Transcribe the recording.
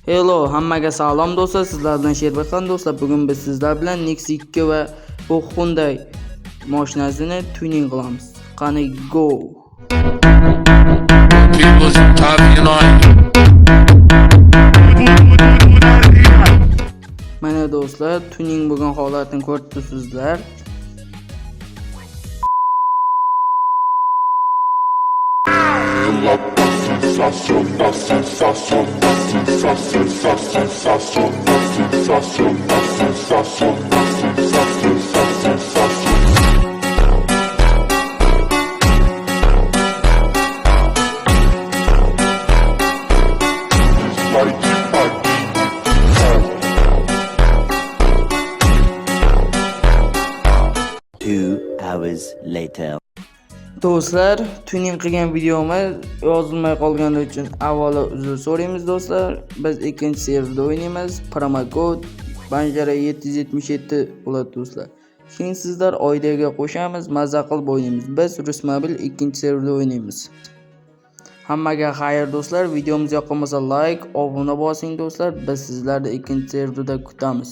Hello, hammaga salom do'stlar. Sizlar bilan Sherbekxon do'stlar. Bugun biz sizlar bilan Nexus 2 va bu Hyundai mashinasini tuning qilamiz. Qani go. Mana do'stlar, tuning bo'lgan holatini ko'rib turibsizlar. Later. Do'stlar, tuning qilgan videoma yozilmay qolgani uchun avvalo uzr so'raymiz do'stlar. Biz ikkinchi serverda o'ynaymiz. Promokod Banjara 777 bo'ladi do'stlar. Keyin sizlar oilaga qo'shamiz, mazza qilib o'ynaymiz. Biz Rusmobil ikkinchi serverda o'ynaymiz. Hammaga xayr do'stlar. Videomiz yoqqan bo'lsa like, obuna bosing do'stlar. Biz sizlarni ikkinchi serverda kutamiz.